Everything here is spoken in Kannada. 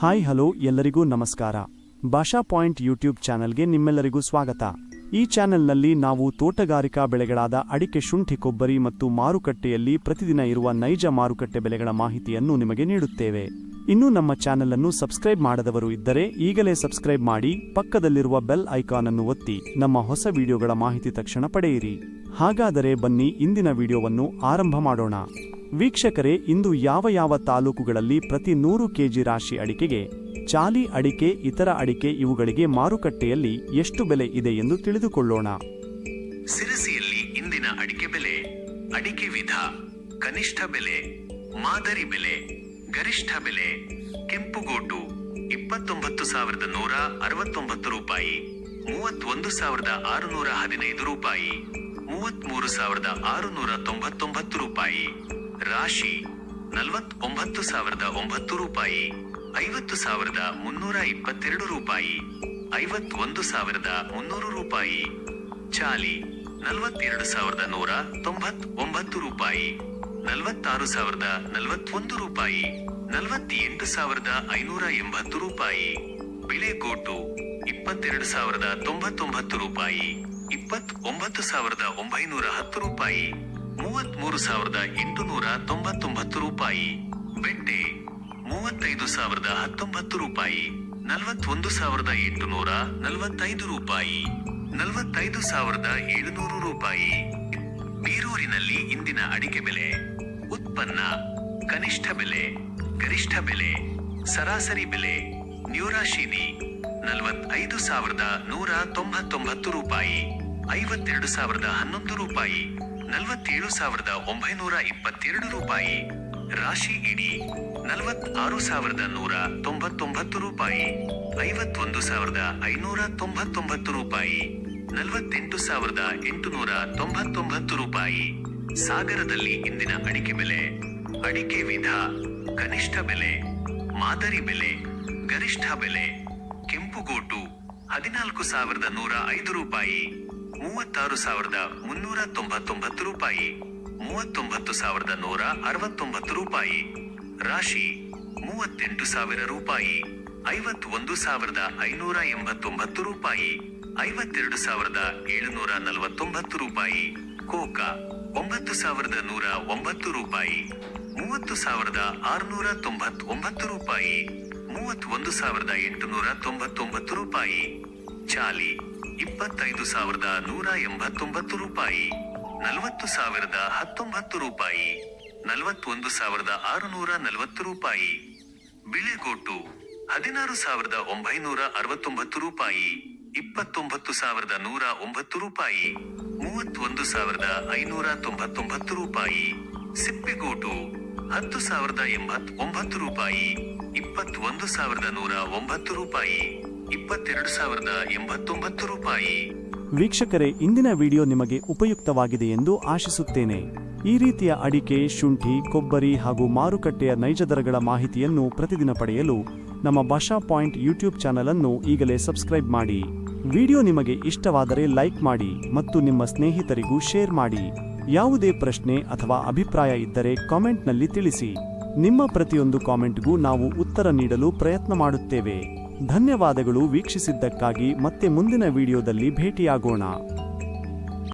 ಹಾಯ್ ಹಲೋ ಎಲ್ಲರಿಗೂ ನಮಸ್ಕಾರ. ಭಾಷಾ ಪಾಯಿಂಟ್ ಯೂಟ್ಯೂಬ್ ಚಾನೆಲ್ಗೆ ನಿಮ್ಮೆಲ್ಲರಿಗೂ ಸ್ವಾಗತ. ಈ ಚಾನೆಲ್ನಲ್ಲಿ ನಾವು ತೋಟಗಾರಿಕಾ ಬೆಳೆಗಳಾದ ಅಡಿಕೆ, ಶುಂಠಿ, ಕೊಬ್ಬರಿ ಮತ್ತು ಮಾರುಕಟ್ಟೆಯಲ್ಲಿ ಪ್ರತಿದಿನ ಇರುವ ನೈಜ ಮಾರುಕಟ್ಟೆ ಬೆಲೆಗಳ ಮಾಹಿತಿಯನ್ನು ನಿಮಗೆ ನೀಡುತ್ತೇವೆ. ಇನ್ನೂ ನಮ್ಮ ಚಾನೆಲ್ ಅನ್ನು ಸಬ್ಸ್ಕ್ರೈಬ್ ಮಾಡದವರು ಇದ್ದರೆ ಈಗಲೇ ಸಬ್ಸ್ಕ್ರೈಬ್ ಮಾಡಿ, ಪಕ್ಕದಲ್ಲಿರುವ ಬೆಲ್ ಐಕಾನ್ ಅನ್ನು ಒತ್ತಿ ನಮ್ಮ ಹೊಸ ವಿಡಿಯೋಗಳ ಮಾಹಿತಿ ತಕ್ಷಣ ಪಡೆಯಿರಿ. ಹಾಗಾದರೆ ಬನ್ನಿ ಇಂದಿನ ವಿಡಿಯೋವನ್ನು ಆರಂಭ ಮಾಡೋಣ. ವೀಕ್ಷಕರೇ, ಇಂದು ಯಾವ ತಾಲೂಕುಗಳಲ್ಲಿ ಪ್ರತಿ 100 ಕೆಜಿ ರಾಶಿ ಅಡಿಕೆಗೆ, ಚಾಲಿ ಅಡಿಕೆ, ಇತರ ಅಡಿಕೆ ಇವುಗಳಿಗೆ ಮಾರುಕಟ್ಟೆಯಲ್ಲಿ ಎಷ್ಟು ಬೆಲೆ ಇದೆ ಎಂದು ತಿಳಿದುಕೊಳ್ಳೋಣ. ಸಿರಸಿಯಲ್ಲಿ ಇಂದಿನ ಅಡಿಕೆ ಬೆಲೆ. ಅಡಿಕೆ ವಿಧ: ಕನಿಷ್ಠ ಬೆಲೆ, ಮಾದರಿ ಬೆಲೆ, ಗರಿಷ್ಠ ಬೆಲೆ. ಕೆಂಪುಗೋಟು 29,169 ರೂಪಾಯಿ, 31,615 ರೂಪಾಯಿ, 33,699 ರೂಪಾಯಿ. ರಾಶಿ 49,009 ರೂಪಾಯಿ, 50,322 ರೂಪಾಯಿ, 51,300 ರೂಪಾಯಿ. ಚಾಲಿ 42,199 ರೂಪಾಯಿ, 46,041 ರೂಪಾಯಿ, 48,580 ರೂಪಾಯಿ. ಬಿಳೆಗೋಟು 22,099 ರೂಪಾಯಿ, 29,910 ರೂಪಾಯಿ, 33,899 ರೂಪಾಯಿ. ಬೆಟ್ಟೆ 35,019 ರೂಪಾಯಿ, 41,845 ರೂಪಾಯಿ, 45,700 ರೂಪಾಯಿ. ಬೀರೂರಿನಲ್ಲಿ ಇಂದಿನ ಅಡಿಕೆ ಬೆಲೆ. ಉತ್ಪನ್ನ: ಕನಿಷ್ಠ ಬೆಲೆ, ಗರಿಷ್ಠ ಬೆಲೆ, ಸರಾಸರಿ ಬೆಲೆ. ನ್ಯೂರಾಶಿನಿ 45,199 ರೂಪಾಯಿ, 52,011 ರೂಪಾಯಿ, 47,922 ರೂಪಾಯಿ. ರಾಶಿ ಇಡಿ 46,199 ರೂಪಾಯಿ, 51,599 ರೂಪಾಯಿ, 48,899 ರೂಪಾಯಿ. ಸಾಗರದಲ್ಲಿ ಇಂದಿನ ಅಡಿಕೆ ಬೆಲೆ. ಅಡಿಕೆ ವಿಧ: ಕನಿಷ್ಠ ಬೆಲೆ, ಮಾದರಿ ಬೆಲೆ, ಗರಿಷ್ಠ ಬೆಲೆ. ಕೆಂಪುಗೋಟು 14,105 ರೂಪಾಯಿ, 36,399 ರೂಪಾಯಿ, 39,169 ರೂಪಾಯಿ. ರಾಶಿ 38,000 ರೂಪಾಯಿ, 51,589 ರೂಪಾಯಿ, 52,749 ರೂಪಾಯಿ. ಕೋಕಾ 9,109 ರೂಪಾಯಿ, 30,699 ರೂಪಾಯಿ, 31,899 ರೂಪಾಯಿ. ಚಾಲಿ 25,189 ರೂಪಾಯಿ, 40,019 ರೂಪಾಯಿ, 41,640 ರೂಪಾಯಿ. ಬಿಳೆಗೋಟು 16,969 ರೂಪಾಯಿ, 29,109 ರೂಪಾಯಿ, 31,599 ರೂಪಾಯಿ. ಸಿಪ್ಪೆಗೋಟು 10,089 ರೂಪಾಯಿ, 21,109 ರೂಪಾಯಿ, 22,089 ರೂಪಾಯಿ. ವೀಕ್ಷಕರೇ, ಇಂದಿನ ವಿಡಿಯೋ ನಿಮಗೆ ಉಪಯುಕ್ತವಾಗಿದೆ ಎಂದು ಆಶಿಸುತ್ತೇನೆ. ಈ ರೀತಿಯ ಅಡಿಕೆ, ಶುಂಠಿ, ಕೊಬ್ಬರಿ ಹಾಗೂ ಮಾರುಕಟ್ಟೆಯ ನೈಜ ದರಗಳ ಮಾಹಿತಿಯನ್ನು ಪ್ರತಿದಿನ ಪಡೆಯಲು ನಮ್ಮ ಭಾಷಾ ಪಾಯಿಂಟ್ ಯೂಟ್ಯೂಬ್ ಚಾನೆಲ್ ಅನ್ನು ಈಗಲೇ ಸಬ್ಸ್ಕ್ರೈಬ್ ಮಾಡಿ. ವಿಡಿಯೋ ನಿಮಗೆ ಇಷ್ಟವಾದರೆ ಲೈಕ್ ಮಾಡಿ ಮತ್ತು ನಿಮ್ಮ ಸ್ನೇಹಿತರಿಗೂ ಶೇರ್ ಮಾಡಿ. ಯಾವುದೇ ಪ್ರಶ್ನೆ ಅಥವಾ ಅಭಿಪ್ರಾಯ ಇದ್ದರೆ ಕಾಮೆಂಟ್ನಲ್ಲಿ ತಿಳಿಸಿ. ನಿಮ್ಮ ಪ್ರತಿಯೊಂದು ಕಾಮೆಂಟ್ಗೂ ನಾವು ಉತ್ತರ ನೀಡಲು ಪ್ರಯತ್ನ ಮಾಡುತ್ತೇವೆ. ಧನ್ಯವಾದಗಳು ವೀಕ್ಷಿಸಿದ್ದಕ್ಕಾಗಿ. ಮತ್ತೆ ಮುಂದಿನ ವಿಡಿಯೋದಲ್ಲಿ ಭೇಟಿಯಾಗೋಣ.